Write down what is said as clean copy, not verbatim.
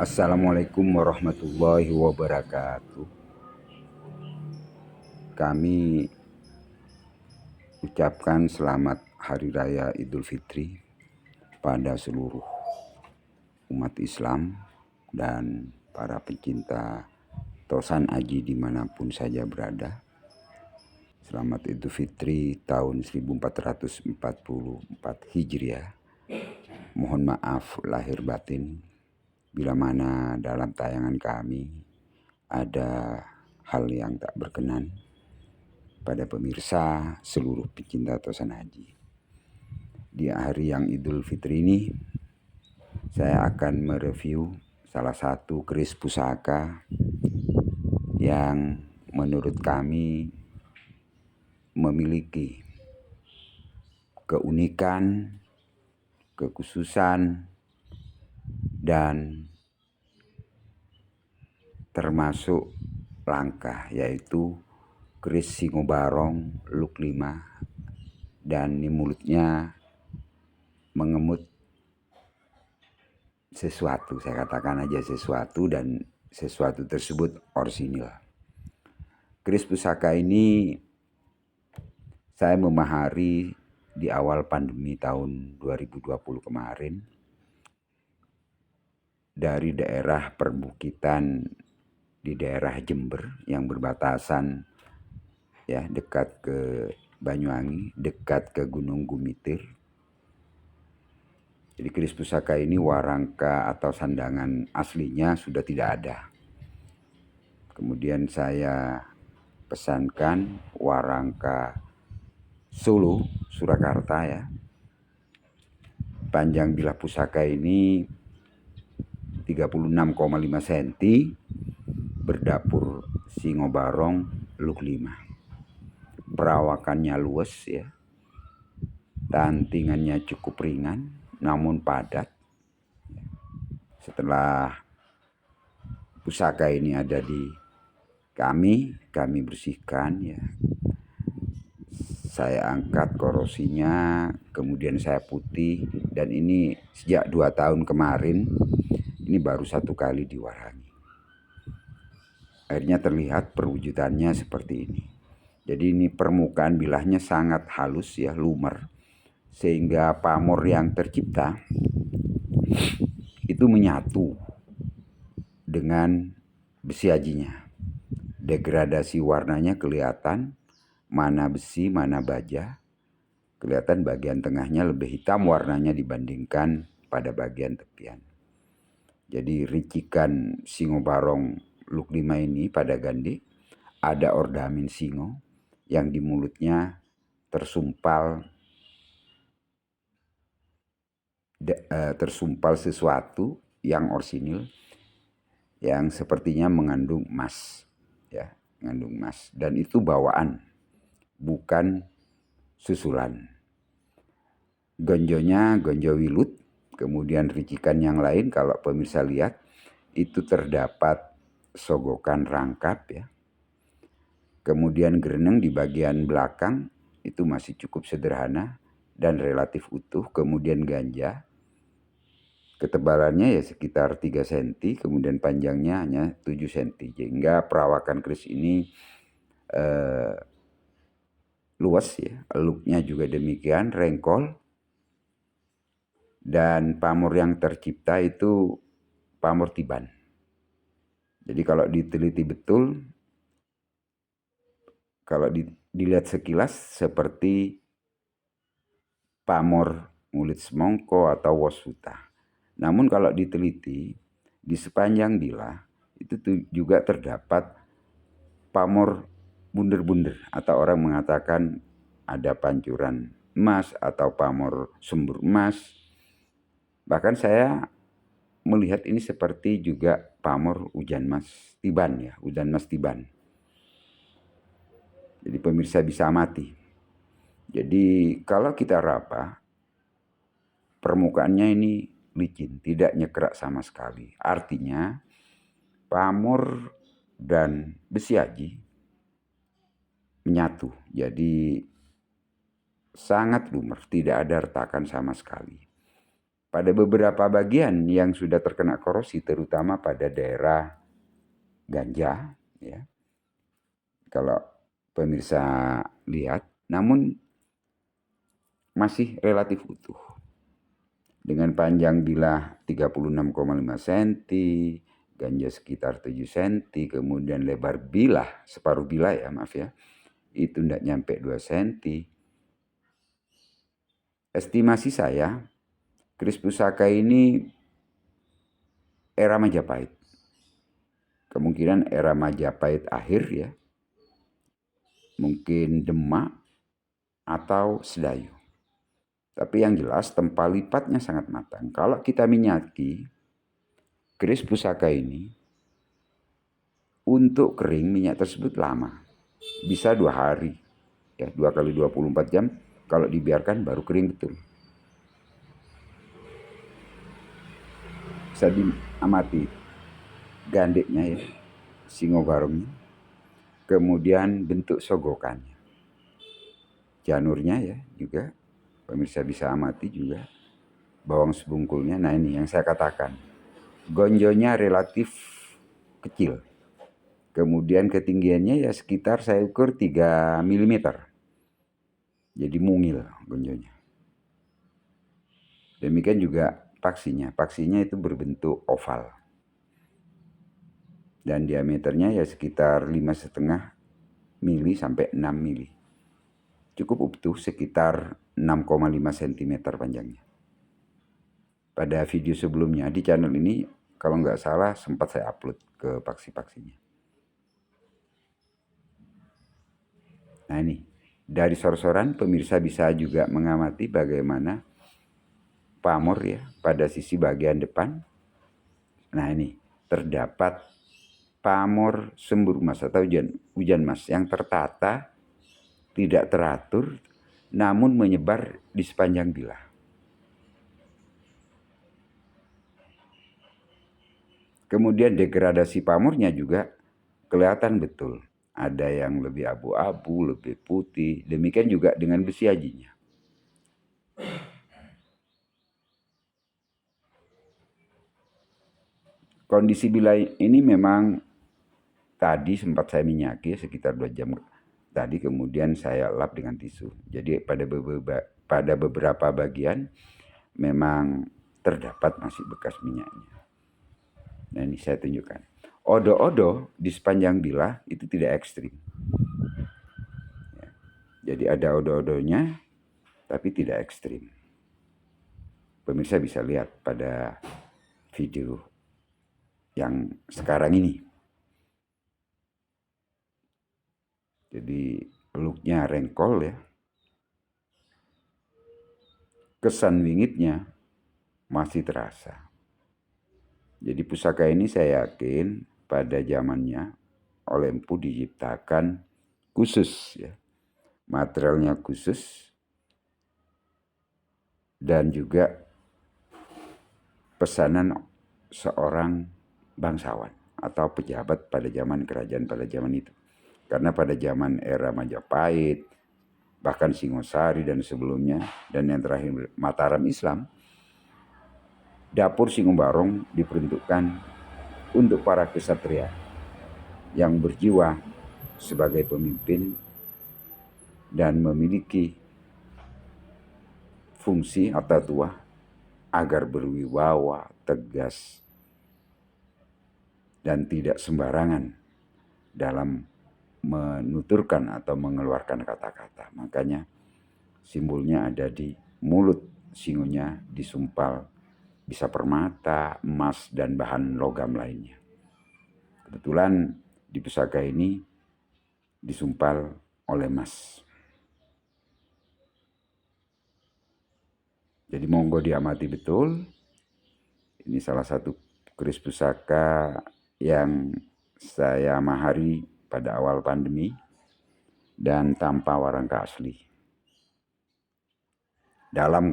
Assalamualaikum warahmatullahi wabarakatuh. Kami ucapkan selamat Hari Raya Idul Fitri pada seluruh umat Islam dan para pencinta Tosan Aji dimanapun saja berada. Selamat Idul Fitri tahun 1444 Hijriah. Mohon maaf lahir batin bila mana dalam tayangan kami ada hal yang tak berkenan pada pemirsa seluruh pecinta Tosan Haji. Di hari yang Idul Fitri ini, saya akan mereview salah satu keris pusaka yang menurut kami memiliki keunikan, kekhususan, dan termasuk langka, yaitu keris Singobarong Luk 5, dan di mulutnya mengemut sesuatu, saya katakan aja sesuatu, dan sesuatu tersebut orsinil. Keris pusaka ini saya memahari di awal pandemi tahun 2020 kemarin dari daerah perbukitan di daerah Jember yang berbatasan ya dekat ke Banyuwangi, dekat ke Gunung Gumitir. Jadi keris pusaka ini warangka atau sandangan aslinya sudah tidak ada. Kemudian saya pesankan warangka Solo, Surakarta ya. Panjang bilah pusaka ini 36,5 cm, berdapur Singobarong Luk 5. Perawakannya luas ya. Tantingannya cukup ringan namun padat. Setelah pusaka ini ada di kami bersihkan ya. Saya angkat korosinya, kemudian saya putih, dan ini sejak 2 tahun kemarin ini baru 1 kali diwarangi. Akhirnya terlihat perwujudannya seperti ini. Jadi ini permukaan bilahnya sangat halus ya, lumer, sehingga pamor yang tercipta itu menyatu dengan besi ajinya. Degradasi warnanya kelihatan, mana besi, mana baja. Kelihatan bagian tengahnya lebih hitam warnanya dibandingkan pada bagian tepian. Jadi ricikan Singobarong Luk 5 ini pada gandhi ada ornamen singo yang di mulutnya tersumpal sesuatu yang orsinil yang sepertinya mengandung emas ya, mengandung emas, dan itu bawaan bukan susulan. Gonjonya gonjo wilut, kemudian ricikan yang lain kalau pemirsa lihat itu terdapat sogokan rangkap ya. Kemudian gereneng di bagian belakang itu masih cukup sederhana dan relatif utuh. Kemudian ganja, ketebalannya ya sekitar 3 cm, kemudian panjangnya hanya 7 cm. Sehingga perawakan keris ini luas ya, luknya juga demikian, rengkol. Dan pamor yang tercipta itu pamor tiban. Jadi kalau diteliti betul, kalau dilihat sekilas seperti pamor ngulit semongko atau wosfuta. Namun kalau diteliti di sepanjang bilah itu juga terdapat pamor bunder-bunder, atau orang mengatakan ada pancuran emas atau pamor sembur emas. Bahkan saya melihat ini seperti juga pamor hujan mas tiban ya, hujan mas tiban. Jadi pemirsa bisa amati. Jadi kalau kita raba, permukaannya ini licin, tidak nyekrak sama sekali. Artinya pamor dan besi aji menyatu. Jadi sangat lumer, tidak ada retakan sama sekali. pada beberapa bagian yang sudah terkena korosi, terutama pada daerah ganja, ya. Kalau pemirsa lihat, namun masih relatif utuh. Dengan panjang bilah 36,5 cm, ganja sekitar 7 cm, kemudian lebar bilah, separuh bilah ya, maaf ya, itu tidak nyampe 2 cm. Estimasi saya, keris pusaka ini era Majapahit. Kemungkinan era Majapahit akhir ya. Mungkin Demak atau Sedayu. Tapi yang jelas tempat lipatnya sangat matang. Kalau kita minyaki keris pusaka ini, untuk kering minyak tersebut lama. Bisa 2 hari. Ya, 2 kali 24 jam. Kalau dibiarkan baru kering betul. Bisa diamati gandeknya ya, singobarongnya. Kemudian bentuk sogokannya. Janurnya ya juga. Pemirsa bisa amati juga. Bawang sebungkulnya. Nah ini yang saya katakan. Gonjonya relatif kecil. Kemudian ketinggiannya ya sekitar saya ukur 3 mm. Jadi mungil gonjonya. Demikian juga paksinya. Paksinya itu berbentuk oval. Dan diameternya ya sekitar 5,5 mili sampai 6 mili. Cukup utuh sekitar 6,5 cm panjangnya. Pada video sebelumnya di channel ini, kalau nggak salah sempat saya upload ke paksi-paksinya. Nah ini, dari sor-soran pemirsa bisa juga mengamati bagaimana pamor ya pada sisi bagian depan. Nah ini, terdapat pamor sembur emas atau hujan emas yang tertata, tidak teratur, namun menyebar di sepanjang bilah. Kemudian degradasi pamornya juga kelihatan betul. Ada yang lebih abu-abu, lebih putih. Demikian juga dengan besi ajinya. Kondisi bilah ini memang tadi sempat saya minyaki sekitar 2 jam tadi, kemudian saya lap dengan tisu. Jadi pada beberapa bagian memang terdapat masih bekas minyaknya. Nah ini saya tunjukkan. Odo-odo di sepanjang bilah itu tidak ekstrim. Ya. Jadi ada odo-odonya tapi tidak ekstrim. Pemirsa bisa lihat pada video yang sekarang ini. Jadi looknya rengkol ya. Kesan wingitnya masih terasa. Jadi pusaka ini saya yakin pada zamannya oleh Empu diciptakan khusus ya. Materialnya khusus. Dan juga pesanan seorang bangsawan atau pejabat pada zaman kerajaan pada zaman itu. Karena pada zaman era Majapahit, bahkan Singosari dan sebelumnya, dan yang terakhir Mataram Islam, dapur Singobarong diperuntukkan untuk para kesatria yang berjiwa sebagai pemimpin dan memiliki fungsi atau tuah agar berwibawa, tegas, dan tidak sembarangan dalam menuturkan atau mengeluarkan kata-kata. Makanya simbolnya ada di mulut singonya, disumpal bisa permata, emas, dan bahan logam lainnya. Kebetulan di pusaka ini disumpal oleh emas. Jadi monggo diamati betul. Ini salah satu keris pusaka yang saya mahari pada awal pandemi dan tanpa warangka asli. Dalam